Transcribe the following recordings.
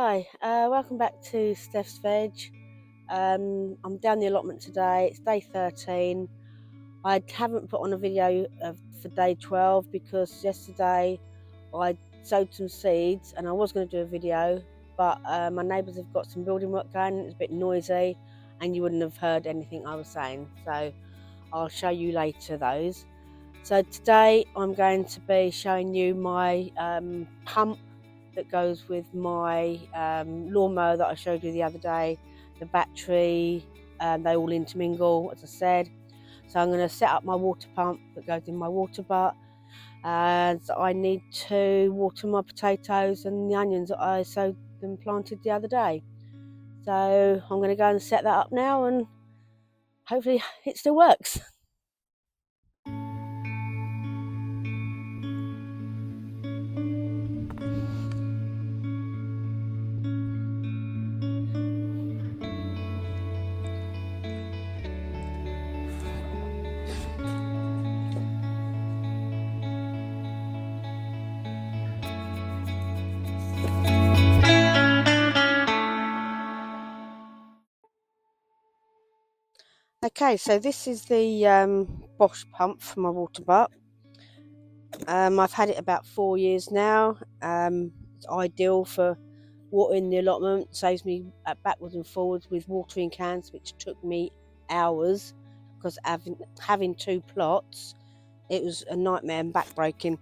Hi, welcome back to Steph's Veg. I'm down the allotment today. It's day 13. I haven't put on a video for day 12 because yesterday I sowed some seeds and I was going to do a video, but my neighbours have got some building work going and it's a bit noisy and you wouldn't have heard anything I was saying, so I'll show you later those. So today I'm going to be showing you my pump that goes with my lawnmower that I showed you the other day, the battery, they all intermingle, as I said. So I'm going to set up my water pump that goes in my water butt, and I need to water my potatoes and the onions that I sowed and planted the other day. So I'm going to go and set that up now and hopefully it still works. Okay, so this is the Bosch pump for my water butt. I've had it about 4 years now. It's ideal for watering the allotment, saves me backwards and forwards with watering cans, which took me hours because having 2 plots, it was a nightmare and backbreaking.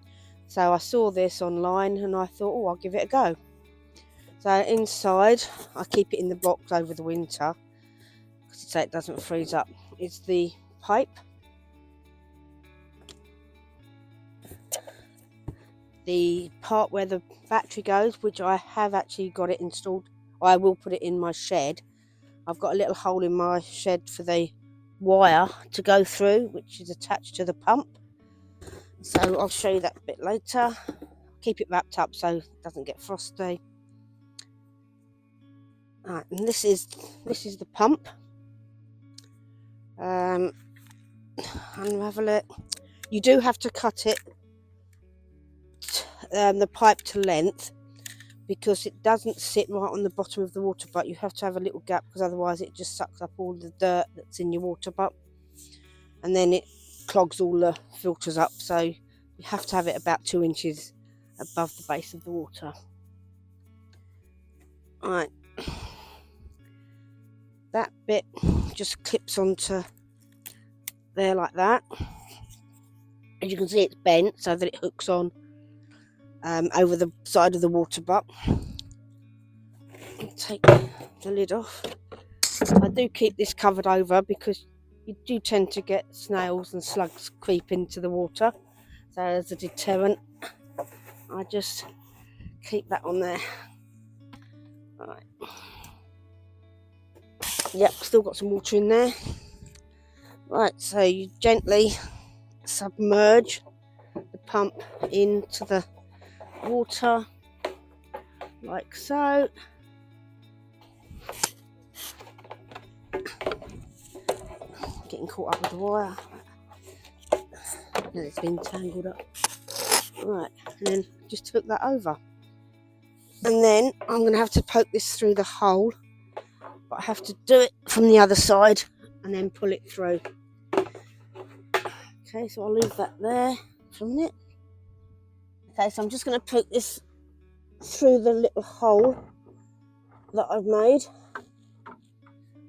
So I saw this online and I thought, oh, I'll give it a go. So inside, I keep it in the box over the winter so it doesn't freeze up. It's the pipe, the part where the battery goes, which I have actually got it installed. I will put it in my shed. I've got a little hole in my shed for the wire to go through, which is attached to the pump. So I'll show you that a bit later. Keep it wrapped up so it doesn't get frosty. Right, and this is the pump. Unravel it. You do have to cut it, the pipe to length, because it doesn't sit right on the bottom of the water butt. You have to have a little gap because otherwise it just sucks up all the dirt that's in your water butt and then it clogs all the filters up. So you have to have it about 2 inches above the base of the water. Right, that bit just clips onto there like that. As you can see, it's bent so that it hooks on over the side of the water butt. Take the lid off. I do keep this covered over because you do tend to get snails and slugs creep into the water, so as a deterrent I just keep that on there. Right. Yep, still got some water in there. Right, so you gently submerge the pump into the water like so. Getting caught up with the wire. Now it's been tangled up. Right, and then just hook that over. And then I'm going to have to poke this through the hole, but I have to do it from the other side and then pull it through. Okay, so I'll leave that there for a minute. Okay, so I'm just going to poke this through the little hole that I've made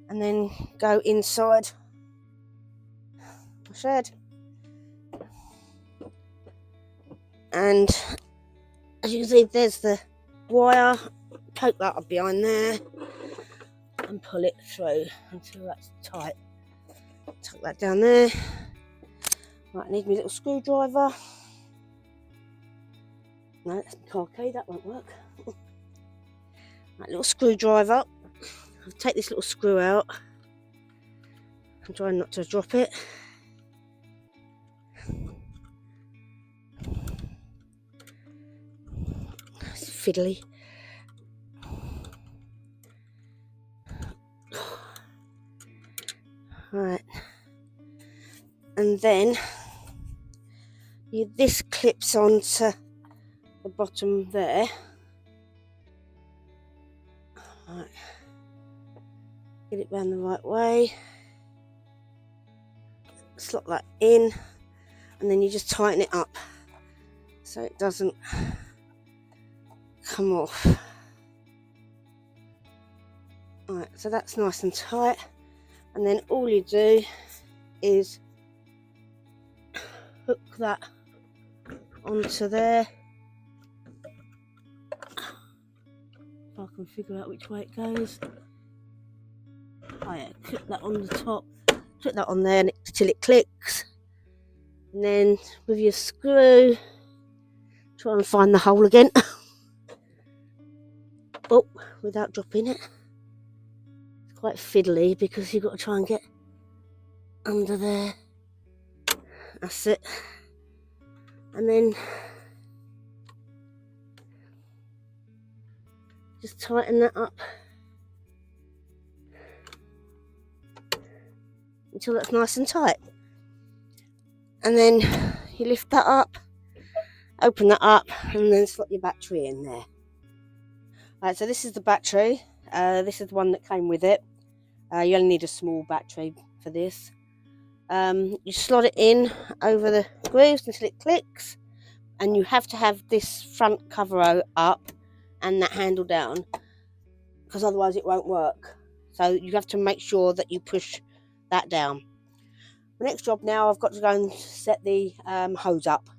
and then go inside the shed. And as you can see, there's the wire. Poke that up behind there and pull it through until that's tight. Tuck that down there. Right, I need my little screwdriver. No, that's okay, that won't work. Right, little screwdriver. I'll take this little screw out. I'm trying not to drop it. It's fiddly. Right, and then this clips onto the bottom there, Right. Get it round the right way. Slot that in, and then you just tighten it up so it doesn't come off. Right, so that's nice and tight, and then all you do is hook that onto there. If I can figure out which way it goes. Oh yeah, clip that on the top, clip that on there till it clicks, and then with your screw try and find the hole again. Oh, without dropping it. It's quite fiddly because you've got to try and get under there. That's it. And then just tighten that up until that's nice and tight. And then you lift that up, open that up, and then slot your battery in there. Right, so this is the battery. This is the one that came with it. You only need a small battery for this. You slot it in over the grooves until it clicks, and you have to have this front cover up and that handle down, because otherwise it won't work. So you have to make sure that you push that down. The next job now, I've got to go and set the hose up.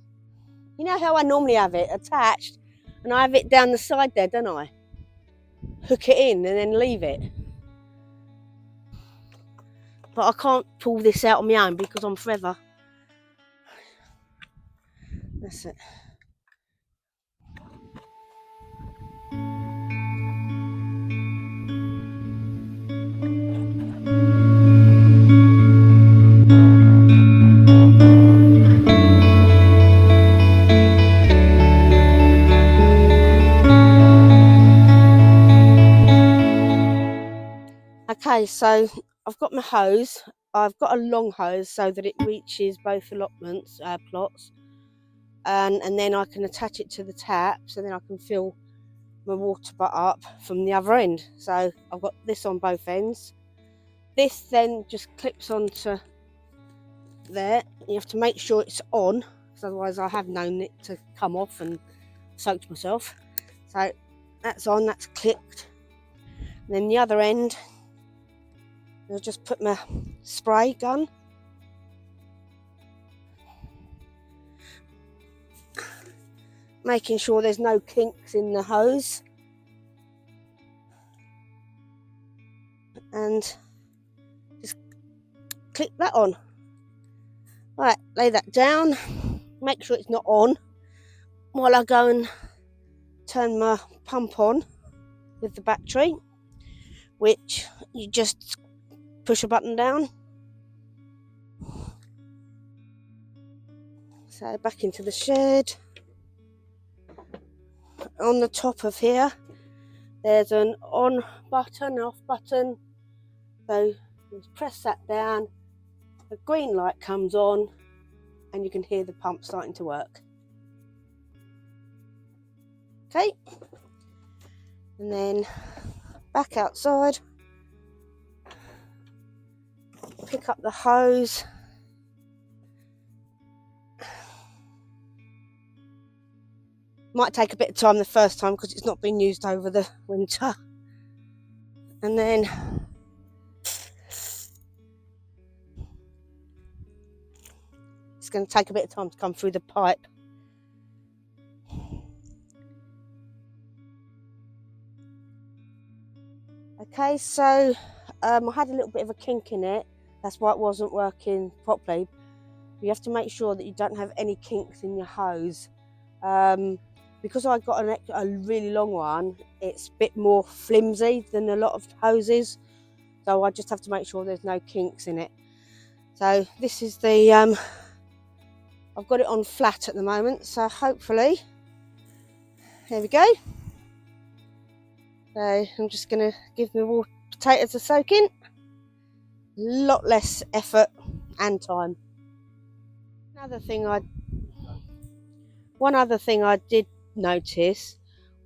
You know how I normally have it attached, and I have it down the side there, don't I? Hook it in and then leave it. But I can't pull this out on my own because I'm forever. That's it. Okay, so I've got my hose. I've got a long hose so that it reaches both allotments, plots, and then I can attach it to the tap, so then I can fill my water butt up from the other end. So I've got this on both ends. This then just clips onto there. You have to make sure it's on, because otherwise I have known it to come off and soaked myself. So that's on, that's clipped. And then the other end, I'll just put my spray gun. Making sure there's no kinks in the hose. And just click that on. Right, lay that down. Make sure it's not on while I go and turn my pump on with the battery, which you just push a button down. So back into the shed. On the top of here, there's an on button, off button. So just press that down, the green light comes on, and you can hear the pump starting to work. Okay, and then back outside, pick up the hose. Might take a bit of time the first time because it's not been used over the winter. And then it's going to take a bit of time to come through the pipe. Okay, so I had a little bit of a kink in it. That's why it wasn't working properly. You have to make sure that you don't have any kinks in your hose. Because I got a really long one, it's a bit more flimsy than a lot of hoses. So I just have to make sure there's no kinks in it. So this is the, I've got it on flat at the moment. So hopefully, there we go. So I'm just going to give my potatoes a soak in. A lot less effort and time. One other thing I did notice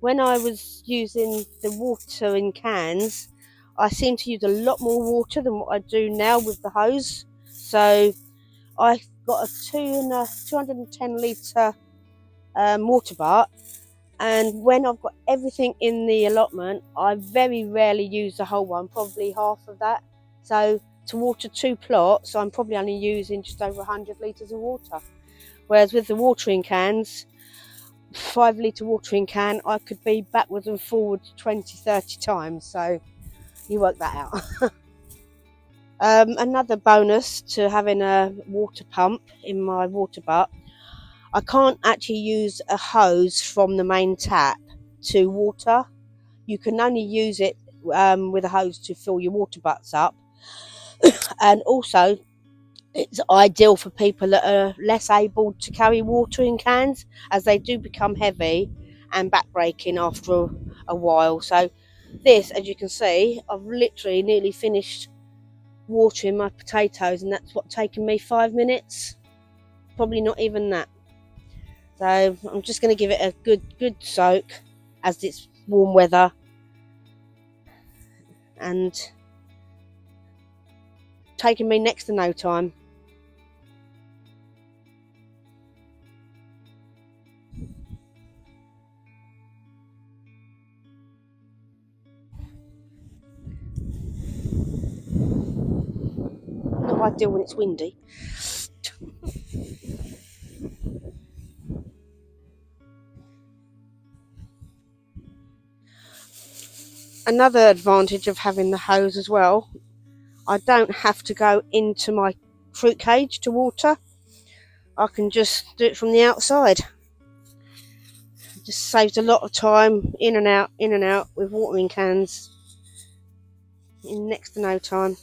when I was using the water in cans, I seem to use a lot more water than what I do now with the hose. So I got a 210 litre water butt, and when I've got everything in the allotment, I very rarely use the whole one, probably half of that. So to water 2 plots, I'm probably only using just over 100 litres of water. Whereas with the watering cans, 5 litre watering can, I could be backwards and forwards 20-30 times. So you work that out. Another bonus to having a water pump in my water butt, I can't actually use a hose from the main tap to water. You can only use it with a hose to fill your water butts up. And also, it's ideal for people that are less able to carry watering cans, as they do become heavy and backbreaking after a while. So this, as you can see, I've literally nearly finished watering my potatoes, and that's what taken me 5 minutes, probably not even that. So I'm just going to give it a good soak as it's warm weather, and taking me next to no time. Not ideal when it's windy. Another advantage of having the hose as well, I don't have to go into my fruit cage to water. I can just do it from the outside. It just saves a lot of time, in and out with watering cans in next to no time.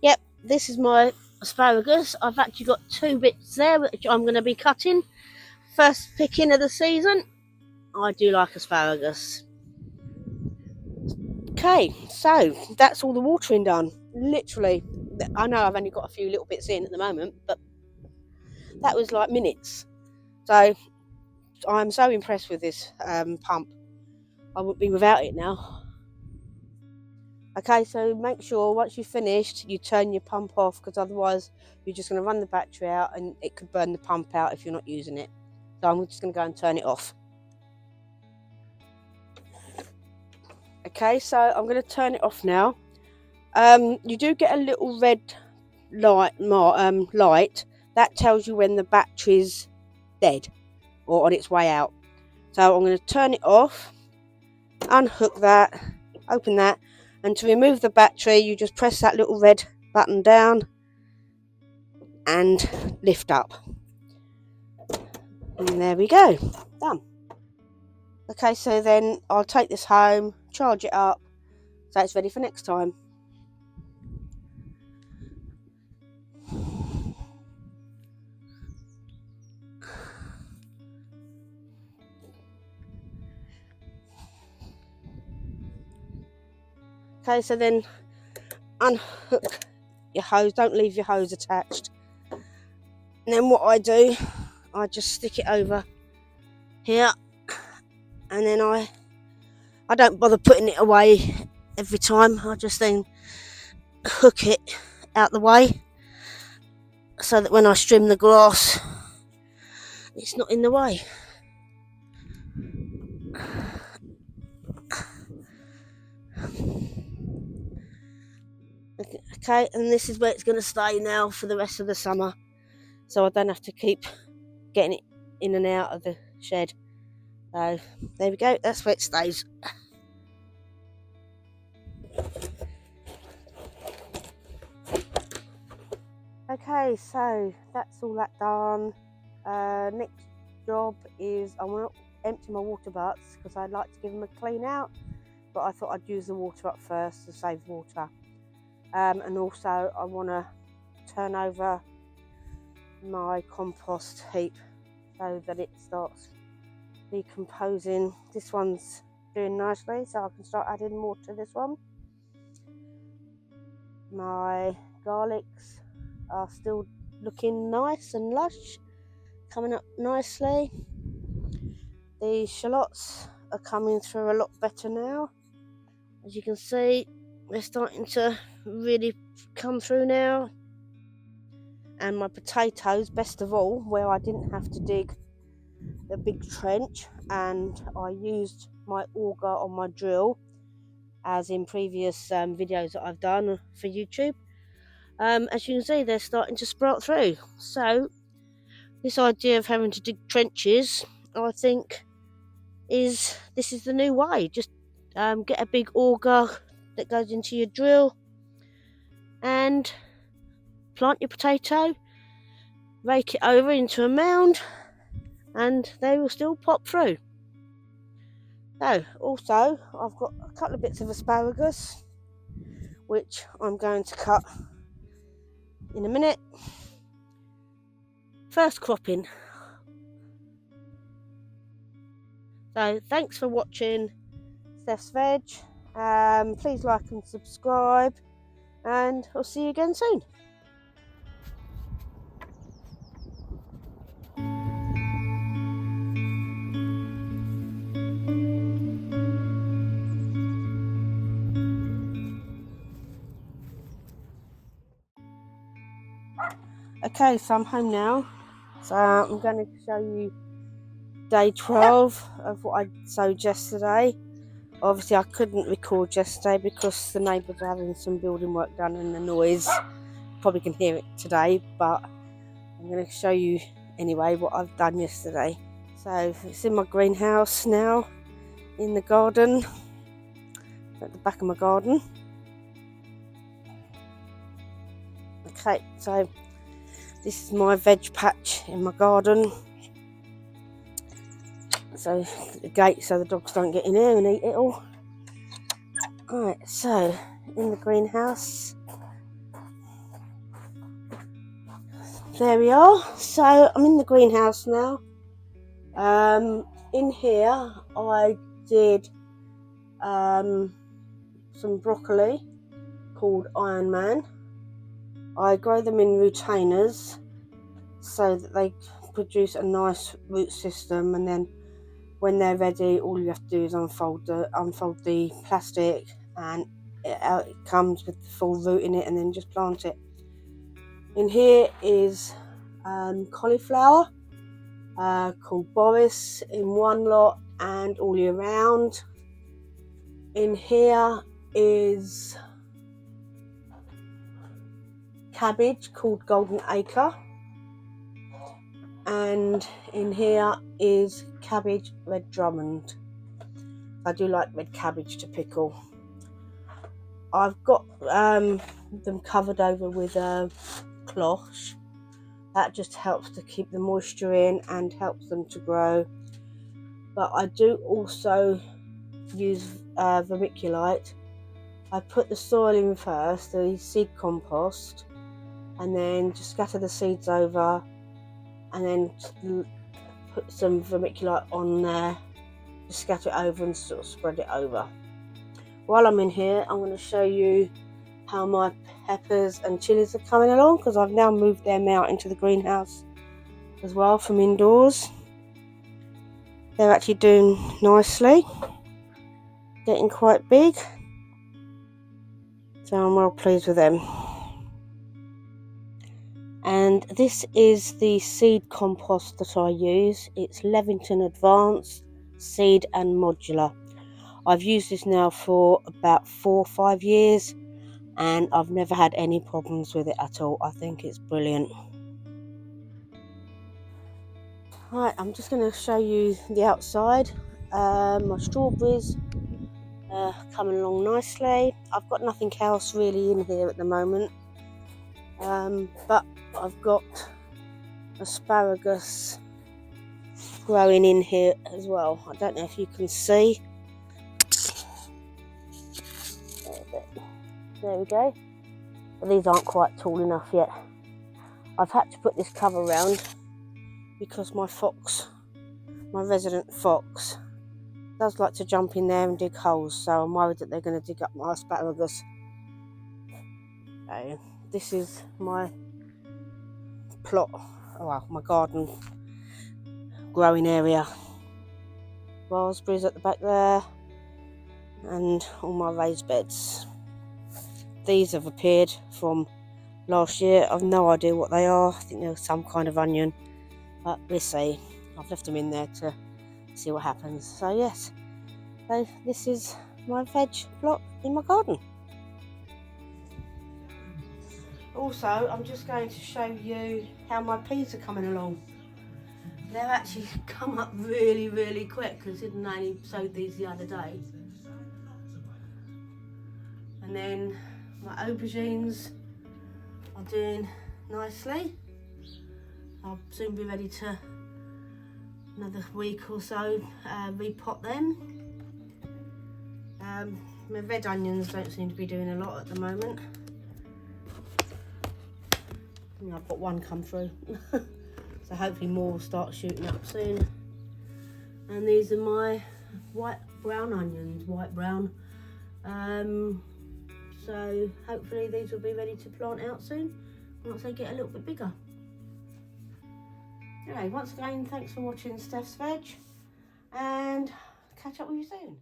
Yep, this is my asparagus. I've actually got 2 bits there which I'm going to be cutting. First picking of the season. I do like asparagus. Okay, so that's all the watering done. Literally, I know I've only got a few little bits in at the moment, but that was like minutes. So I'm so impressed with this pump. I wouldn't be without it now. Okay, so make sure once you've finished, you turn your pump off, because otherwise you're just going to run the battery out and it could burn the pump out if you're not using it. So I'm just going to go and turn it off. Okay, so I'm going to turn it off now. You do get a little red light that tells you when the battery's dead or on its way out. So I'm going to turn it off, unhook that, open that, and to remove the battery you just press that little red button down and lift up, and there we go, done. Okay, so then I'll take this home, charge it up so it's ready for next time. Okay, so then unhook your hose, don't leave your hose attached. And then what I do, I just stick it over here, and then I don't bother putting it away every time. I just then hook it out the way so that when I trim the grass, it's not in the way. Okay, and this is where it's going to stay now for the rest of the summer, so I don't have to keep getting it in and out of the shed. So there we go, that's where it stays. Okay, so that's all that done. Next job is I want to empty my water butts, because I'd like to give them a clean out, but I thought I'd use the water up first to save water. And also I want to turn over my compost heap so that it starts decomposing. This one's doing nicely, so I can start adding more to this one. My garlics are still looking nice and lush, coming up nicely. The shallots are coming through a lot better now. As you can see, they're starting to really come through now. And my potatoes, best of all, where I didn't have to dig the big trench and I used my auger on my drill, as in previous videos that I've done for YouTube. As you can see, they're starting to sprout through. So this idea of having to dig trenches, I think, this is the new way. Just get a big auger that goes into your drill and plant your potato, rake it over into a mound, and they will still pop through. So also I've got a couple of bits of asparagus which I'm going to cut in a minute. First cropping. So thanks for watching Steph's Veg. Please like and subscribe, and I'll see you again soon. Okay, so I'm home now. So I'm going to show you day 12 of what I sowed yesterday. Obviously I couldn't record yesterday because the neighbours are having some building work done and the noise. Probably can hear it today, but I'm going to show you anyway what I've done yesterday. So it's in my greenhouse now, in the garden, at the back of my garden. Okay, so this is my veg patch in my garden. So the gate so the dogs don't get in here and eat it all. Right, so in the greenhouse. There we are. So I'm in the greenhouse now. In here I did some broccoli called Iron Man. I grow them in retainers so that they produce a nice root system, and then when they're ready, all you have to do is unfold the plastic, and it comes with the full root in it, and then just plant it. In here is cauliflower called Boris in one lot and all year round. In here is cabbage called Golden Acre, and in here is cabbage red Drummond. I do like red cabbage to pickle. I've got them covered over with a cloth. That just helps to keep the moisture in and helps them to grow. But I do also use vermiculite. I put the soil in first, the seed compost, and then just scatter the seeds over, and then put some vermiculite on there, just scatter it over and sort of spread it over. While I'm in here, I'm going to show you how my peppers and chilies are coming along, because I've now moved them out into the greenhouse as well from indoors. They're actually doing nicely, getting quite big, so I'm well pleased with them. And this is the seed compost that I use. It's Levington Advanced Seed and Modular. I've used this now for about 4 or 5 years, and I've never had any problems with it at all. I think it's brilliant. Right, I'm just going to show you the outside. My strawberries are coming along nicely. I've got nothing else really in here at the moment, but I've got asparagus growing in here as well. I don't know if you can see. There we go. But these aren't quite tall enough yet. I've had to put this cover around because my resident fox, does like to jump in there and dig holes, so I'm worried that they're going to dig up my asparagus. So this is my plot, well, my garden growing area. Raspberries at the back there, and all my raised beds. These have appeared from last year. I've no idea what they are. I think they're some kind of onion, but we'll see. I've left them in there to see what happens. So yes, so this is my veg plot in my garden. Also, I'm just going to show you how my peas are coming along. They've actually come up really quick, considering I only sowed these the other day. And then my aubergines are doing nicely. I'll soon be ready to, another week or so, repot them. My red onions don't seem to be doing a lot at the moment. I've got one come through. So hopefully more will start shooting up soon. And these are my white-brown onions, white-brown. So hopefully these will be ready to plant out soon once they get a little bit bigger. Anyway, once again, thanks for watching Steph's Veg, and catch up with you soon.